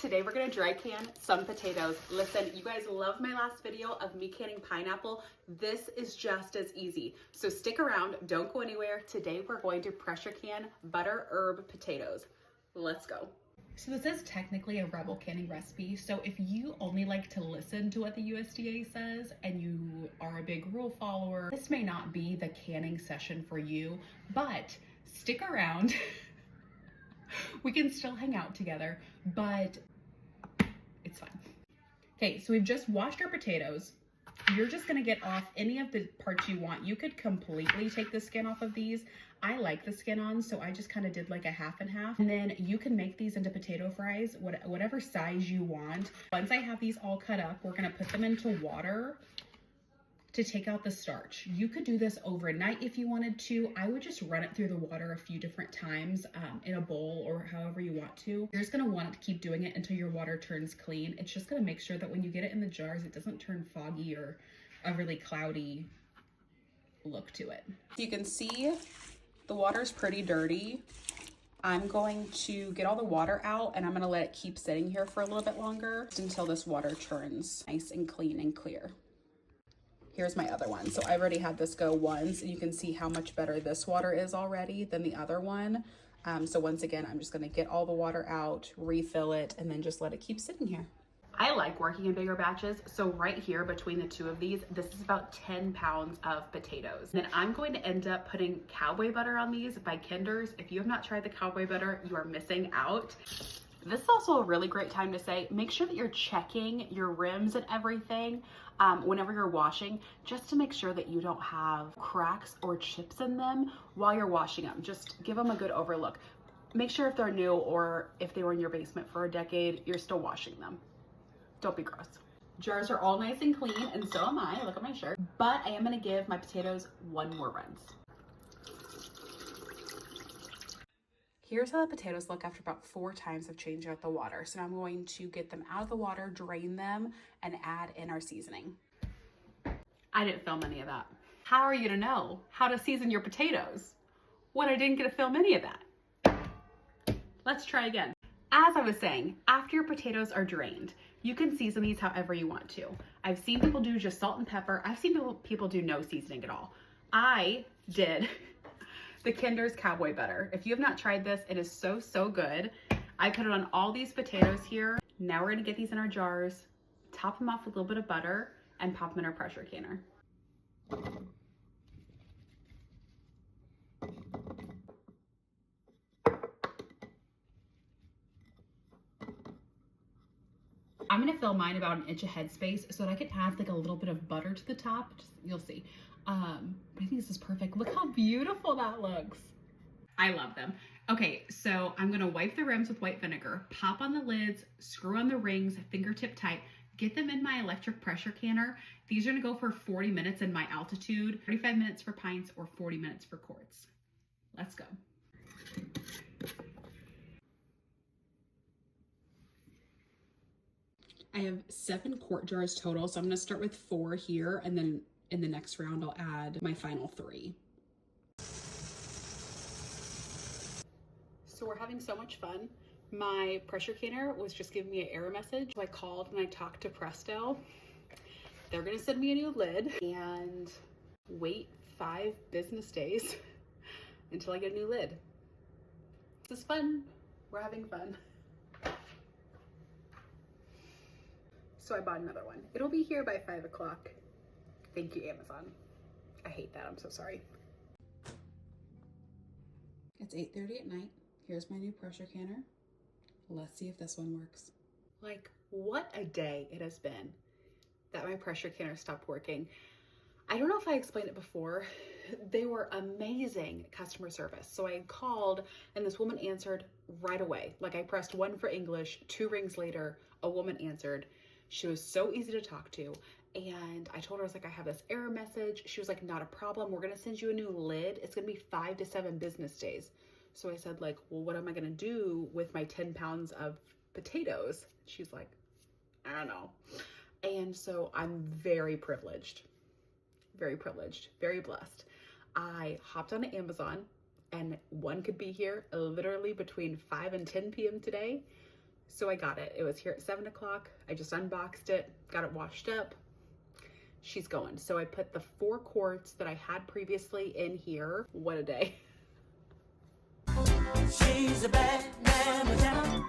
Today we're gonna dry can some potatoes. Listen, you guys love my last video of me canning pineapple. This is just as easy. So stick around, don't go anywhere. Today we're going to pressure can butter herb potatoes. Let's go. So this is technically a Rebel canning recipe. So if you only like to listen to what the USDA says and you are a big rule follower, this may not be the canning session for you, but stick around. We can still hang out together, but it's fine. Okay, so we've just washed our potatoes. You're just gonna get off any of the parts you want. You could completely take the skin off of these. I like the skin on, so I just kind of did like a half and half. And then you can make these into potato fries, whatever size you want. Once I have these all cut up, we're gonna put them into water to take out the starch. You could do this overnight if you wanted to. I would just run it through the water a few different times in a bowl or however you want to. You're just gonna want to keep doing it until your water turns clean. It's just gonna make sure that when you get it in the jars, it doesn't turn foggy or a really cloudy look to it. You can see the water's pretty dirty. I'm going to get all the water out and I'm gonna let it keep sitting here for a little bit longer until this water turns nice and clean and clear. Here's my other one. So I've already had this go once and you can see how much better this water is already than the other one. So once again, I'm just gonna get all the water out, refill it, and then just let it keep sitting here. I like working in bigger batches. So right here between the two of these, this is about 10 pounds of potatoes. Then I'm going to end up putting cowboy butter on these by Kinder's. If you have not tried the cowboy butter, you are missing out. This is also a really great time to say, make sure that you're checking your rims and everything whenever you're washing, just to make sure that you don't have cracks or chips in them while you're washing them. Just give them a good overlook. Make sure if they're new or if they were in your basement for a decade, you're still washing them. Don't be gross. Jars are all nice and clean, and so am I. Look at my shirt. But I am gonna give my potatoes one more rinse. Here's how the potatoes look after about 4 times of changing out the water. So now I'm going to get them out of the water, drain them, and add in our seasoning. I didn't film any of that. How are you to know how to season your potatoes when I didn't get to film any of that? Let's try again. As I was saying, after your potatoes are drained, you can season these however you want to. I've seen people do just salt and pepper. I've seen people do no seasoning at all. I did the Kinder's cowboy butter. If you have not tried this, it is so, so good. I put it on all these potatoes here. Now we're gonna get these in our jars, top them off with a little bit of butter, and pop them in our pressure canner. I'm gonna fill mine about 1 inch of headspace so that I can add like a little bit of butter to the top. You'll see. But I think this is perfect. Look how beautiful that looks. I love them. Okay, so I'm gonna wipe the rims with white vinegar, pop on the lids, screw on the rings, fingertip tight, get them in my electric pressure canner. These are gonna go for 40 minutes in my altitude, 35 minutes for pints or 40 minutes for quarts. Let's go. I have 7 quart jars total, so I'm gonna start with 4 here, and then in the next round, I'll add my final 3. So we're having so much fun. My pressure canner was just giving me an error message. So I called and I talked to Presto. They're gonna send me a new lid and wait 5 business days until I get a new lid. This is fun. We're having fun. So I bought another one. It'll be here by 5 o'clock. Thank you, Amazon. I hate that, I'm so sorry. It's 8:30 at night. Here's my new pressure canner. Let's see if this one works. Like, what a day it has been that my pressure canner stopped working. I don't know if I explained it before. They were amazing customer service. So I called and this woman answered right away. Like I pressed 1 for English, 2 rings later, a woman answered. She was so easy to talk to. And I told her, I was like, I have this error message. She was like, not a problem. We're gonna send you a new lid. It's gonna be 5 to 7 business days. So I said like, well, what am I gonna do with my 10 pounds of potatoes? She's like, I don't know. And so I'm very privileged, very blessed. I hopped on Amazon and one could be here literally between 5 and 10 p.m. today. So I got it. It was here at 7 o'clock. I just unboxed it, got it washed up. She's going. So I put the 4 quarts that I had previously in here. What a day. She's a bad man with talent.